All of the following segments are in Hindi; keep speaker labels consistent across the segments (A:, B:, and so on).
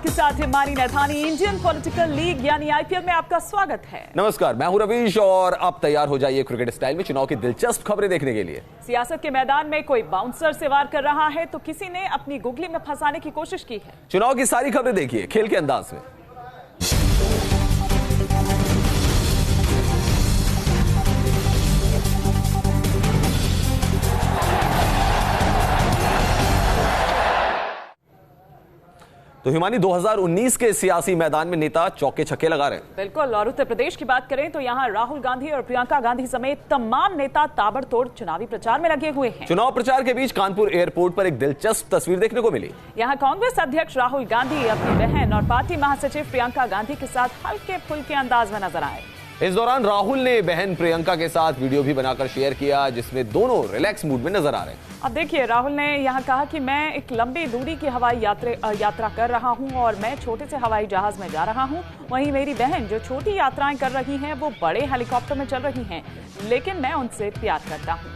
A: आपके साथ Himani Naithani. Indian political league यानी आईपीएल में आपका स्वागत है।
B: नमस्कार, मैं हूं रवीश और अब तैयार हो जाइए क्रिकेट स्टाइल में चुनाव की दिलचस्प खबरें देखने के लिए।
A: सियासत के मैदान में कोई बाउंसर से वार कर रहा है तो किसी ने अपनी गुगली में फंसाने की कोशिश की है।
B: चुनाव की सारी खबरें देखिए खेल के अंदाज में। तो हिमानी, 2019 के सियासी मैदान में नेता चौके छक्के लगा रहे हैं।
A: बिल्कुल, और उत्तर प्रदेश की बात करें तो यहाँ राहुल गांधी और प्रियंका गांधी समेत तमाम नेता ताबड़तोड़ चुनावी प्रचार में लगे हुए हैं।
B: चुनाव प्रचार के बीच कानपुर एयरपोर्ट पर एक दिलचस्प तस्वीर देखने को मिली।
A: यहाँ कांग्रेस अध्यक्ष राहुल गांधी अपनी बहन और पार्टी महासचिव प्रियंका गांधी के साथ हल्के फुल्के अंदाज में नजर आए।
B: इस दौरान राहुल ने बहन प्रियंका के साथ वीडियो भी बनाकर शेयर किया, जिसमें दोनों रिलैक्स मूड में नजर आ रहे हैं।
A: अब देखिए, राहुल ने यहाँ कहा कि मैं एक लंबी दूरी की हवाई यात्रा कर रहा हूँ और मैं छोटे से हवाई जहाज में जा रहा हूँ। वहीं मेरी बहन जो छोटी यात्राएं कर रही हैं वो बड़े हेलीकॉप्टर में चल रही हैं, लेकिन मैं उनसे प्यार करता हूँ।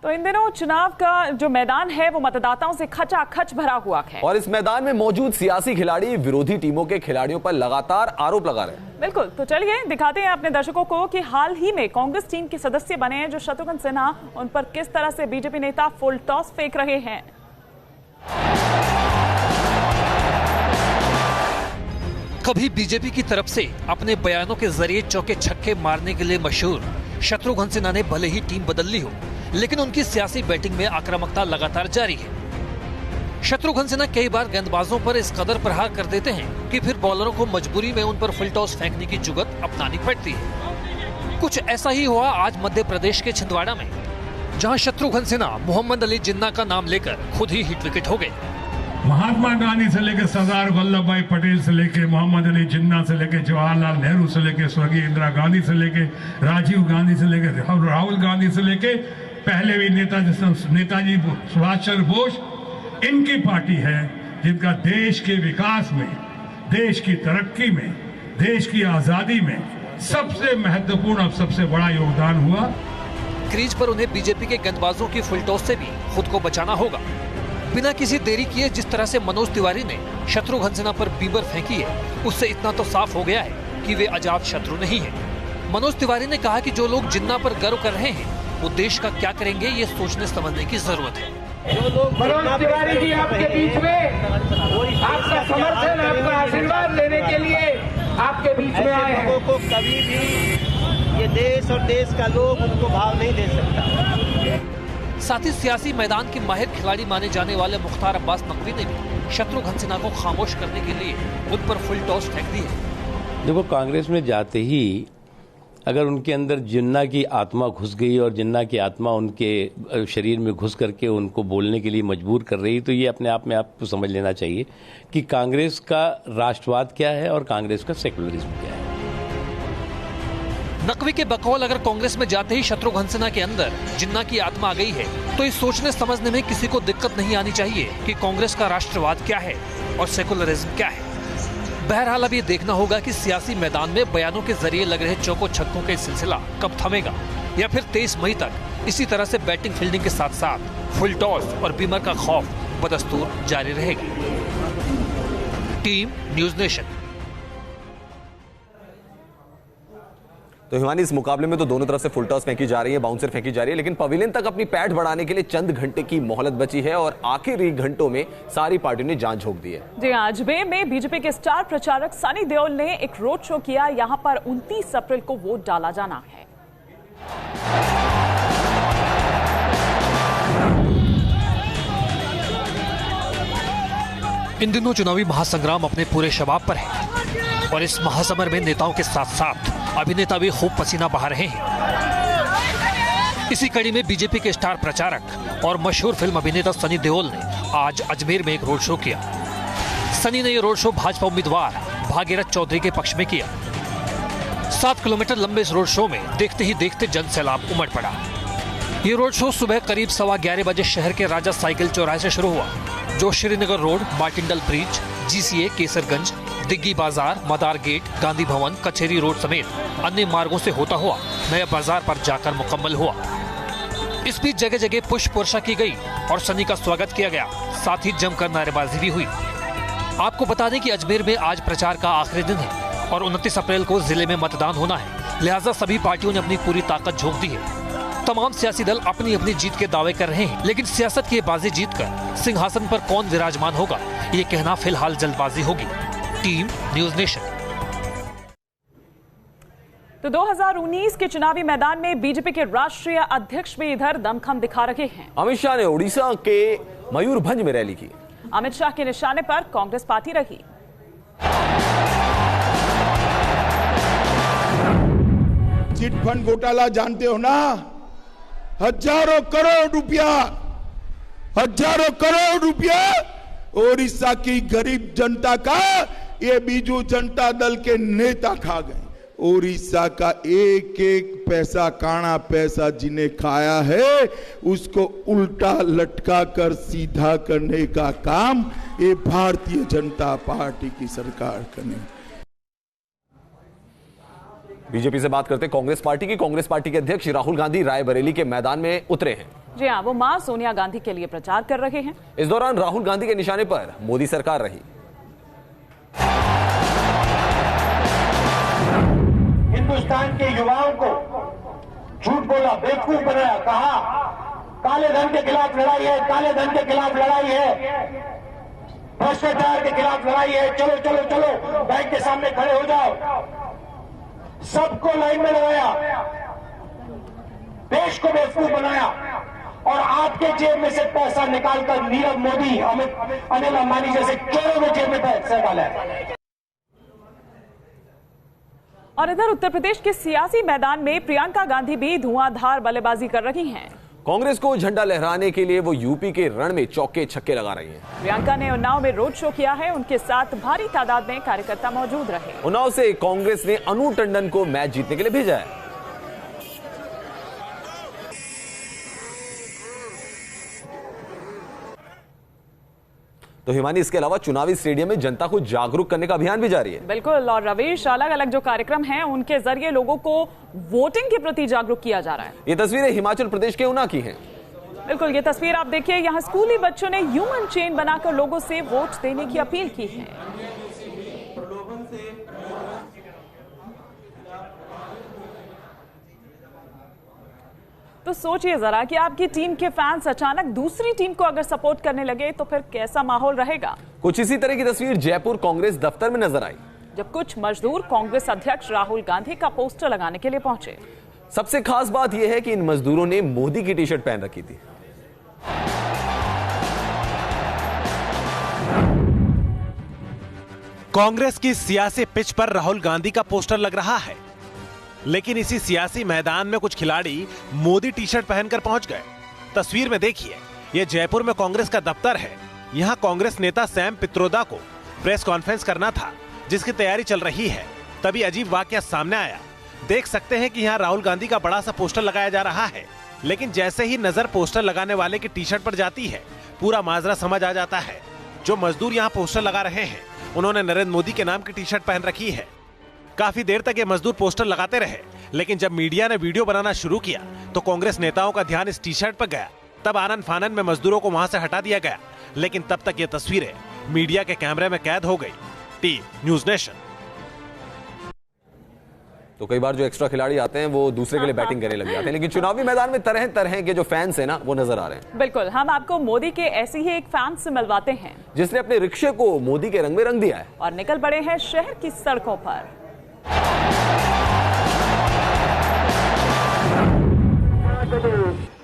A: तो इन दिनों चुनाव का जो मैदान है वो मतदाताओं से खचाखच भरा हुआ है
B: और इस मैदान में मौजूद सियासी खिलाड़ी विरोधी टीमों के खिलाड़ियों पर लगातार आरोप लगा रहे हैं।
A: बिल्कुल, तो चलिए दिखाते हैं अपने दर्शकों को कि हाल ही में कांग्रेस टीम के सदस्य बने हैं जो शत्रुघ्न सिन्हा, उन पर किस तरह से बीजेपी नेता फुल टॉस फेंक रहे हैं।
C: कभी बीजेपी की तरफ से अपने बयानों के जरिए चौके छक्के मारने के लिए मशहूर शत्रुघ्न सिन्हा ने भले ही टीम बदल ली हो, लेकिन उनकी सियासी बैटिंग में आक्रामकता लगातार जारी है। शत्रुघ्न सिन्हा कई बार गेंदबाजों पर इस कदर प्रहार कर देते हैं कि फिर बॉलरों को मजबूरी में उन पर फुल टॉस फेंकने की जुगत अपनानी पड़ती है। कुछ ऐसा ही हुआ आज मध्य प्रदेश के छिंदवाड़ा में, जहां शत्रुघ्न सिन्हा मोहम्मद अली जिन्ना का नाम लेकर खुद ही हिट विकेट हो गए।
D: महात्मा गांधी से लेकर सरदार वल्लभ भाई पटेल से लेकर मोहम्मद अली जिन्ना से लेकर जवाहरलाल नेहरू से लेकर स्वर्गीय इंदिरा गांधी से लेकर राजीव गांधी से लेकर राहुल गांधी से लेकर पहले भी नेताजी सुभाष चंद्र बोस, इनकी पार्टी है जिनका देश के विकास में, देश की तरक्की में, देश की आजादी में सबसे महत्वपूर्ण और सबसे बड़ा योगदान हुआ।
C: क्रीज पर उन्हें बीजेपी के गेंदबाजों की फुल टॉस से भी खुद को बचाना होगा। बिना किसी देरी किए जिस तरह से मनोज तिवारी ने शत्रुघ्न सिन्हा पर बीबर फेंकी है, उससे इतना तो साफ हो गया है कि वे अजात शत्रु नहीं है। मनोज तिवारी ने कहा कि जो लोग जिन्ना पर गर्व कर रहे हैं वो देश का क्या करेंगे, ये सोचने समझने की जरूरत है।
E: मनोज तिवारी जी आपके बीच में आपका समर्थन, आपका आशीर्वाद लेने के लिए आपके बीच में आए हैं।
F: को कभी भी ये देश और देश का लोग उनको भाव नहीं दे सकता।
C: साथ ही सियासी मैदान के माहिर खिलाड़ी माने जाने वाले मुख्तार अब्बास नकवी ने भी शत्रुघ्न सिन्हा को खामोश करने के लिए उन पर फुल टॉस फेंक दी है।
G: देखो, कांग्रेस में जाते ही अगर उनके अंदर जिन्ना की आत्मा घुस गई और जिन्ना की आत्मा उनके शरीर में घुस करके उनको बोलने के लिए मजबूर कर रही, तो ये अपने आप में आपको समझ लेना चाहिए कि कांग्रेस का राष्ट्रवाद क्या है और कांग्रेस का सेकुलरिज्म क्या है।
C: नकवी के बकौल अगर कांग्रेस में जाते ही शत्रुघ्न सिन्हा के अंदर जिन्ना की आत्मा आ गई है तो इस सोचने समझने में किसी को दिक्कत नहीं आनी चाहिए कि कांग्रेस का राष्ट्रवाद क्या है और सेकुलरिज्म क्या है। बहरहाल अब ये देखना होगा कि सियासी मैदान में बयानों के जरिए लग रहे चौको छक्कों का सिलसिला कब थमेगा, या फिर 23 मई तक इसी तरह से बैटिंग फील्डिंग के साथ साथ फुल टॉस और बीमर का खौफ बदस्तूर जारी रहेगा। Team news nation.
B: तो हिमानी, इस मुकाबले में तो दोनों तरफ से फुल टॉस फेंकी जा रही है, बाउंसर फेंकी जा रही है, लेकिन पवेलियन तक अपनी पैठ बढ़ाने के लिए चंद घंटे की मोहलत बची है और आखिरी घंटों में सारी पार्टियों ने जान झोंक दी है।
A: जी हाँ, अजमेर में बीजेपी के स्टार प्रचारक सनी देओल ने एक रोड शो किया। यहाँ पर 29 अप्रैल को वोट डाला जाना है।
C: इन दिनों चुनावी महासंग्राम अपने पूरे शबाब पर है और इस महासमर में नेताओं के साथ साथ अभिनेता भी खूब पसीना बहा रहे हैं। इसी कड़ी में बीजेपी के स्टार प्रचारक और मशहूर फिल्म अभिनेता सनी देओल ने आज अजमेर में एक रोड शो किया। सनी ने यह रोड शो भाजपा उम्मीदवार भागीरथ चौधरी के पक्ष में किया। 7 किलोमीटर लंबे इस रोड शो में देखते ही देखते जन सैलाब उमड़ पड़ा। ये रोड शो सुबह करीब 11:15 बजे शहर के राजा साइकिल चौराहे से शुरू हुआ, जो Srinagar road, Martindale bridge, GCA, Kesarganj, Diggi Bazaar, Madar gate, Gandhi Bhavan, कचेरी रोड समेत अन्य मार्गों से होता हुआ नया बाजार पर जाकर मुकम्मल हुआ। इस बीच जगह जगह पुष्प वर्षा की गई और सनी का स्वागत किया गया। साथ ही जमकर नारेबाजी भी हुई। आपको बता दें कि अजमेर में आज प्रचार का आखिरी दिन है और 29 अप्रैल को जिले में मतदान होना है, लिहाजा सभी पार्टियों ने अपनी पूरी ताकत झोंक दी है। तमाम सियासी दल अपनी अपनी जीत के दावे कर रहे हैं, लेकिन सियासत की बाजी जीतकर सिंहासन पर कौन विराजमान होगा, ये कहना फिलहाल जल्दबाजी होगी। Team news nation.
A: तो 2019 के चुनावी मैदान में बीजेपी के राष्ट्रीय अध्यक्ष भी इधर दमखम दिखा रहे हैं।
B: अमित शाह ने उड़ीसा के मयूरभंज में रैली की।
A: अमित शाह के निशाने पर कांग्रेस पार्टी रही।
H: चिटफंड घोटाला जानते हो ना, हजारों करोड़ रुपया ओडिशा की गरीब जनता का ये बीजू जनता दल के नेता खा गए। ओडिशा का एक एक पैसा, काना पैसा जिन्हें खाया है, उसको उल्टा लटका कर सीधा करने का काम ये भारतीय जनता पार्टी की सरकार करे।
B: बीजेपी से बात करते कांग्रेस पार्टी के अध्यक्ष राहुल गांधी रायबरेली के मैदान में उतरे हैं।
A: जी हाँ, वो मां सोनिया गांधी के लिए प्रचार कर रहे हैं।
B: इस दौरान राहुल गांधी के निशाने पर मोदी सरकार रही।
I: हिंदुस्तान के युवाओं को झूठ बोला, बेवकूफ बनाया, कहा काले धन के खिलाफ लड़ाई है, काले धन के खिलाफ लड़ाई है, भ्रष्टाचार के खिलाफ लड़ाई है, चलो चलो चलो बैंक के सामने खड़े हो जाओ। सबको लाइन में लगाया, देश को बेवकूफ बनाया और आपके जेब में से पैसा निकालकर नीरव मोदी, अनिल अंबानी जैसे चोरों ने जेब में पैसा डाला।
A: और इधर उत्तर प्रदेश के सियासी मैदान में प्रियंका गांधी भी धुआंधार बल्लेबाजी कर रही हैं।
B: कांग्रेस को झंडा लहराने के लिए वो यूपी के रण में चौके छक्के लगा रही हैं।
A: प्रियंका ने उन्नाव में रोड शो किया है, उनके साथ भारी तादाद में कार्यकर्ता मौजूद रहे।
B: उन्नाव से कांग्रेस ने अनु टंडन को मैच जीतने के लिए भेजा है। तो हिमानी, इसके अलावा चुनावी स्टेडियम में जनता को जागरूक करने का अभियान भी जारी है।
A: बिल्कुल, और रवीश, अलग अलग जो कार्यक्रम हैं उनके जरिए लोगों को वोटिंग के प्रति जागरूक किया जा रहा है।
B: ये तस्वीरें हिमाचल प्रदेश के ऊना की हैं।
A: बिल्कुल, ये तस्वीर आप देखिए, यहाँ स्कूली बच्चों ने ह्यूमन चेन बनाकर लोगों से वोट देने की अपील की है। तो सोचिए जरा कि आपकी टीम के फैंस अचानक दूसरी टीम को अगर सपोर्ट करने लगे तो फिर कैसा माहौल रहेगा।
B: कुछ इसी तरह की तस्वीर जयपुर कांग्रेस दफ्तर में नजर आई,
A: जब कुछ मजदूर कांग्रेस अध्यक्ष राहुल गांधी का पोस्टर लगाने के लिए पहुंचे।
B: सबसे खास बात यह है कि इन मजदूरों ने मोदी की टी शर्ट पहन रखी थी।
J: कांग्रेस की सियासी पिच पर राहुल गांधी का पोस्टर लग रहा है, लेकिन इसी सियासी मैदान में कुछ खिलाड़ी मोदी टी शर्ट पहनकर पहुंच गए। तस्वीर में देखिए, यह जयपुर में कांग्रेस का दफ्तर है। यहां कांग्रेस नेता सैम पित्रोदा को प्रेस कॉन्फ्रेंस करना था, जिसकी तैयारी चल रही है। तभी अजीब वाकया सामने आया। देख सकते हैं कि यहां राहुल गांधी का बड़ा सा पोस्टर लगाया जा रहा है, लेकिन जैसे ही नजर पोस्टर लगाने वाले की टी शर्ट पर जाती है, पूरा माजरा समझ आ जाता है। जो मजदूर यहाँ पोस्टर लगा रहे हैं, उन्होंने नरेंद्र मोदी के नाम की टी शर्ट पहन रखी है। काफी देर तक ये मजदूर पोस्टर लगाते रहे, लेकिन जब मीडिया ने वीडियो बनाना शुरू किया तो कांग्रेस नेताओं का ध्यान इस टी शर्ट पर गया। तब आनन फानन में मजदूरों को वहां से हटा दिया गया, लेकिन तब तक ये तस्वीरें मीडिया के कैमरे में कैद हो गई। Team news nation.
B: तो कई बार जो एक्स्ट्रा खिलाड़ी आते हैं वो दूसरे के लिए बैटिंग करने लग जाते हैं, लेकिन चुनावी मैदान में तरह तरह के जो फैंस हैं ना, वो नजर आ रहे हैं।
A: बिल्कुल, हम आपको मोदी के ऐसे ही एक फैन से मिलवाते हैं,
B: जिसने अपने रिक्शे को मोदी के रंग में रंग दिया है
A: और निकल पड़े हैं शहर की सड़कों पर।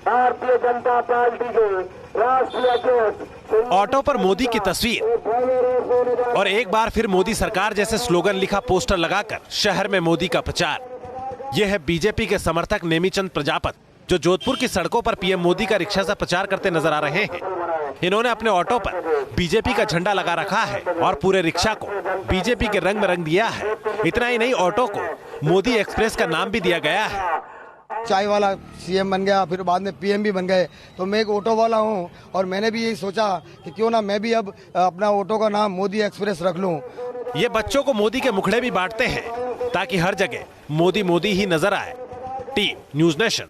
I: भारतीय जनता पार्टी के राष्ट्रीय अध्यक्ष
J: ऑटो पर मोदी की तस्वीर और एक बार फिर मोदी सरकार जैसे स्लोगन लिखा पोस्टर लगाकर शहर में मोदी का प्रचार। यह है बीजेपी के समर्थक नेमीचंद प्रजापत, जो जोधपुर की सड़कों पर पीएम मोदी का रिक्शा से प्रचार करते नजर आ रहे हैं। इन्होंने अपने ऑटो पर बीजेपी का झंडा लगा रखा है और पूरे रिक्शा को बीजेपी के रंग में रंग दिया है। इतना ही नहीं, ऑटो को मोदी एक्सप्रेस का नाम भी दिया गया है।
K: चाय वाला सीएम बन गया, फिर बाद में पीएम भी बन गए, तो मैं एक ऑटो वाला हूं और मैंने भी यही सोचा कि क्यों ना मैं भी अब अपना ऑटो का नाम मोदी एक्सप्रेस रख लूं।
J: ये बच्चों को मोदी के मुखड़े भी बांटते हैं ताकि हर जगह मोदी मोदी ही नजर आए। Team news nation.